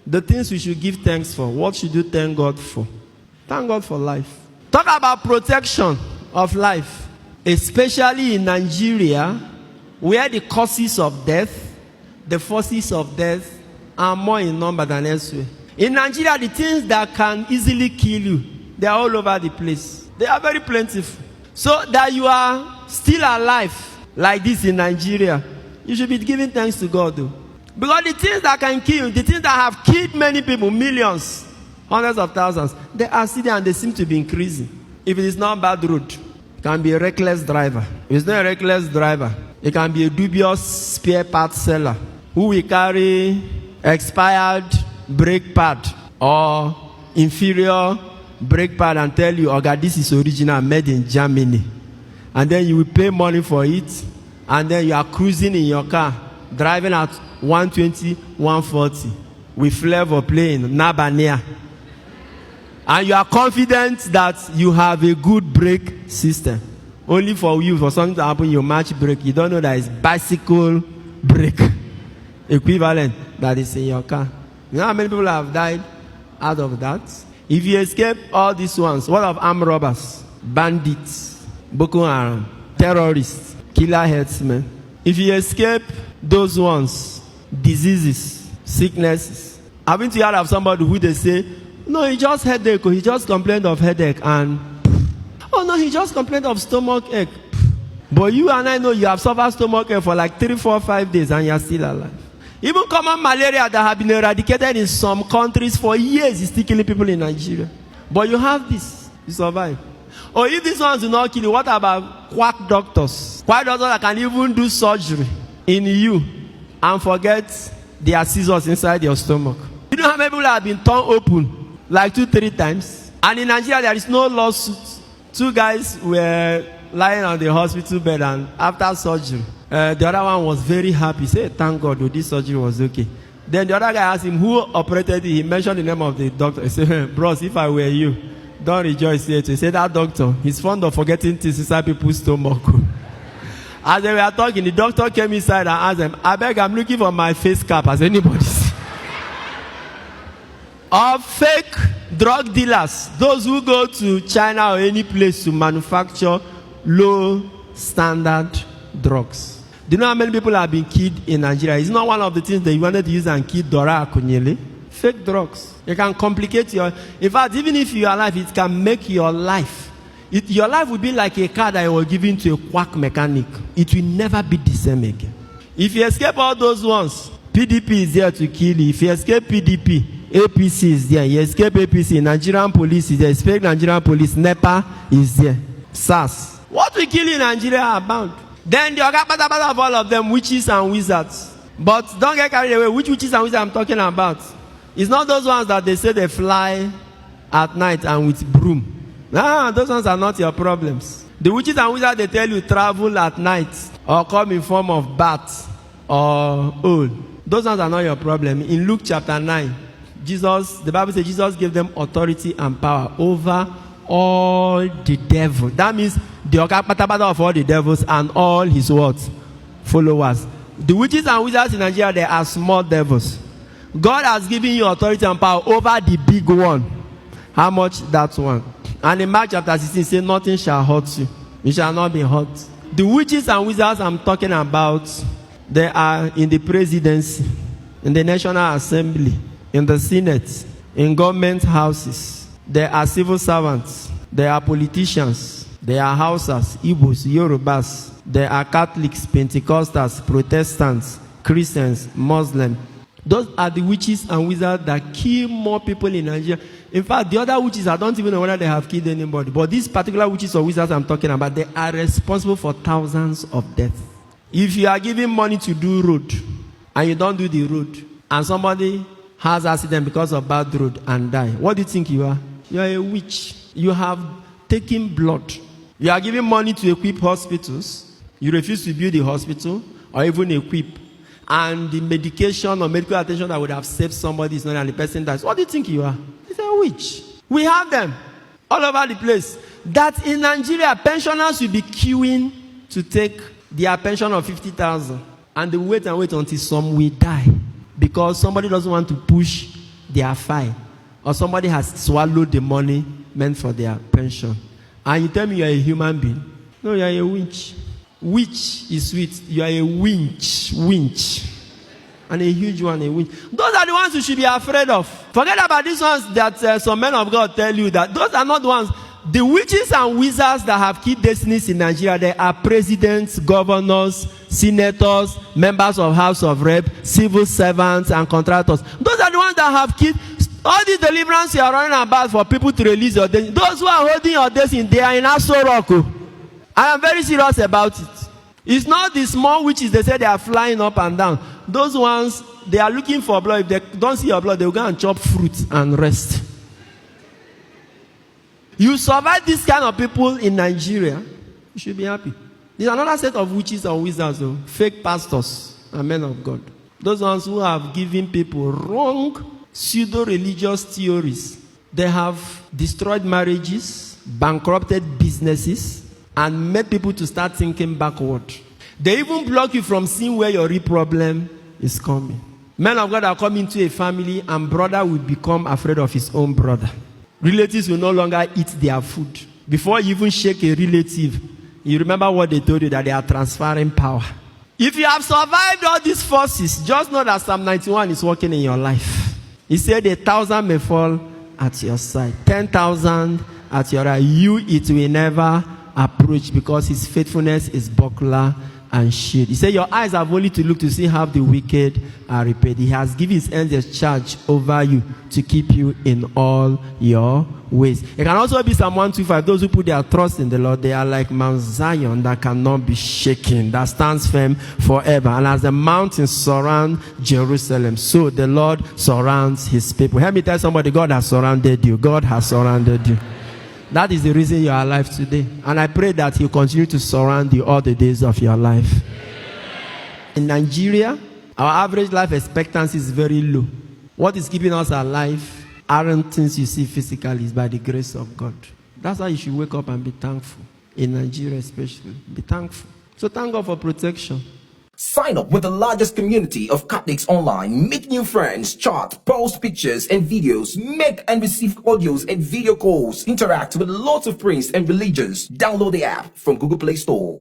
The things we should give thanks for. What should you thank God for? Thank God for life. Talk about protection of life. Especially in Nigeria, where the causes of death, the forces of death are more in number than elsewhere. In Nigeria, the things that can easily kill you, they are all over the place. They are very plentiful. So that you are still alive like this in Nigeria, you should be giving thanks to God though. Because the things that can kill you, the things that have killed many people, millions, hundreds of thousands, they are still there and they seem to be increasing. If it is not bad road, it can be a reckless driver. If it's not a reckless driver, it can be a dubious spare part seller who will carry expired brake pad or inferior brake pad and tell you, "Okay, this is original, made in Germany." And then you will pay money for it, and then you are cruising in your car, driving at 120, 140 with flavor playing Nabania. And you are confident that you have a good brake system. Only for you, for something to happen, you match brake. You don't know that it's bicycle brake equivalent that is in your car. You know how many people have died out of that? If you escape all these ones, what of armed robbers, bandits, Boko Haram, terrorists, killer headsmen? If you escape those ones, diseases, sicknesses. Haven't you heard of somebody who they say, "No, he just headache, or he just complained of headache," and "Oh no, he just complained of stomach ache." But you and I know you have suffered stomach ache for like 3, 4, 5 days and you are still alive. Even common malaria that have been eradicated in some countries for years is still killing people in Nigeria. But you have this, you survive. Or if these ones do not kill you, what about quack doctors? Quack doctors that can even do surgery in you and forget their scissors inside your stomach. You know how many people have been torn open like 2, 3 times? And in Nigeria there is no lawsuit. 2 guys were lying on the hospital bed, and after surgery, the other one was very happy. He said, "Thank God, this surgery was okay." Then the other guy asked him who operated it. He mentioned the name of the doctor. He said, "Bros, if I were you, don't rejoice yet." He said, "That doctor, he's fond of forgetting things inside people's stomach." As they were talking, the doctor came inside and asked them, "I beg, I'm looking for my face cap. Has anybody seen?" Or fake drug dealers, those who go to China or any place to manufacture low standard drugs. Do you know how many people have been killed in Nigeria? It's not one of the things that you wanted to use and kill Dora Akunyele. Fake drugs. It can complicate your... In fact, even if you are alive, it can make your life... your life will be like a car that you were given to a quack mechanic. It will never be the same again. If you escape all those ones, PDP is there to kill you. If you escape PDP, APC is there. You escape APC, Nigerian police is there. Escape Nigerian police, NEPA is there. SARS. What will kill you in Nigeria are bound. Then the Ogapata of all of them, witches and wizards. But don't get carried away. Which witches and wizards I'm talking about? It's not those ones that they say they fly at night and with broom. Nah, those ones are not your problems. The witches and wizards, they tell you travel at night or come in form of bat or owl. Those ones are not your problem. In Luke chapter 9, the Bible says Jesus gave them authority and power over all the devils. That means the Okapata of all the devils and all his words, followers. The witches and wizards in Nigeria, they are small devils. God has given you authority and power over the big one. How much? That one. And in Mark chapter 16, it says, "Nothing shall hurt you. You shall not be hurt." The witches and wizards I'm talking about, they are in the presidency, in the National Assembly, in the Senate, in government houses. They are civil servants. They are politicians. They are Hausas, Igbos, Yorubas. They are Catholics, Pentecostals, Protestants, Christians, Muslims. Those are the witches and wizards that kill more people in Nigeria. In fact, the other witches, I don't even know whether they have killed anybody. But these particular witches or wizards I'm talking about, they are responsible for thousands of deaths. If you are giving money to do road, and you don't do the road, and somebody has accident because of bad road and die, what do you think you are? You are a witch. You have taken blood. You are giving money to equip hospitals. You refuse to build a hospital or even equip. And the medication or medical attention that would have saved somebody is not, and the person dies. What do you think you are? It's a witch. We have them all over the place. That in Nigeria, pensioners will be queuing to take their pension of 50,000. And they wait and wait until some will die. Because somebody doesn't want to push their file, or somebody has swallowed the money meant for their pension. And you tell me you're a human being. No, you're a winch. Witch is sweet. You are a winch. Winch. And a huge one, a winch. Those are the ones you should be afraid of. Forget about these ones that some men of God tell you that. Those are not the ones. The witches and wizards that have key destinies in Nigeria, they are presidents, governors, senators, members of House of Rep, civil servants, and contractors. Those are the ones that have key. All the deliverance you are running about for people to release your destiny. Those who are holding your destiny, they are in Aso Rock. I am very serious about it. It's not the small witches, they say they are flying up and down. Those ones, they are looking for blood. If they don't see your blood, they will go and chop fruit and rest. You survive this kind of people in Nigeria, you should be happy. There's another set of witches and wizards, though, fake pastors and men of God. Those ones who have given people wrong pseudo-religious theories. They have destroyed marriages, bankrupted businesses, and made people to start thinking backward. They even block you from seeing where your real problem is coming. Men of God are coming to a family, and brother will become afraid of his own brother. Relatives will no longer eat their food. Before you even shake a relative, you remember what they told you, that they are transferring power. If you have survived all these forces, just know that Psalm 91 is working in your life. He said 1,000 may fall at your side, 10,000 at your right. You, it will never approach, because his faithfulness is buckler and shield. He said your eyes have only to look to see how the wicked are repaid. He has given his angels charge over you to keep you in all your ways. It can also be Psalm 125. Those who put their trust in the Lord, they are like Mount Zion that cannot be shaken, that stands firm forever. And as the mountains surround Jerusalem, so the Lord surrounds his people. Help me tell somebody, God has surrounded you. God has surrounded you. That is the reason you are alive today. And I pray that he'll continue to surround you all the days of your life. In Nigeria, our average life expectancy is very low. What is keeping us alive aren't things you see physically, it's by the grace of God. That's why you should wake up and be thankful. In Nigeria especially, be thankful. So thank God for protection. Sign up with the largest community of Catholics online. Make new friends, chat, post pictures and videos, make and receive audios and video calls, interact with lots of priests and religions. Download the app from Google Play Store.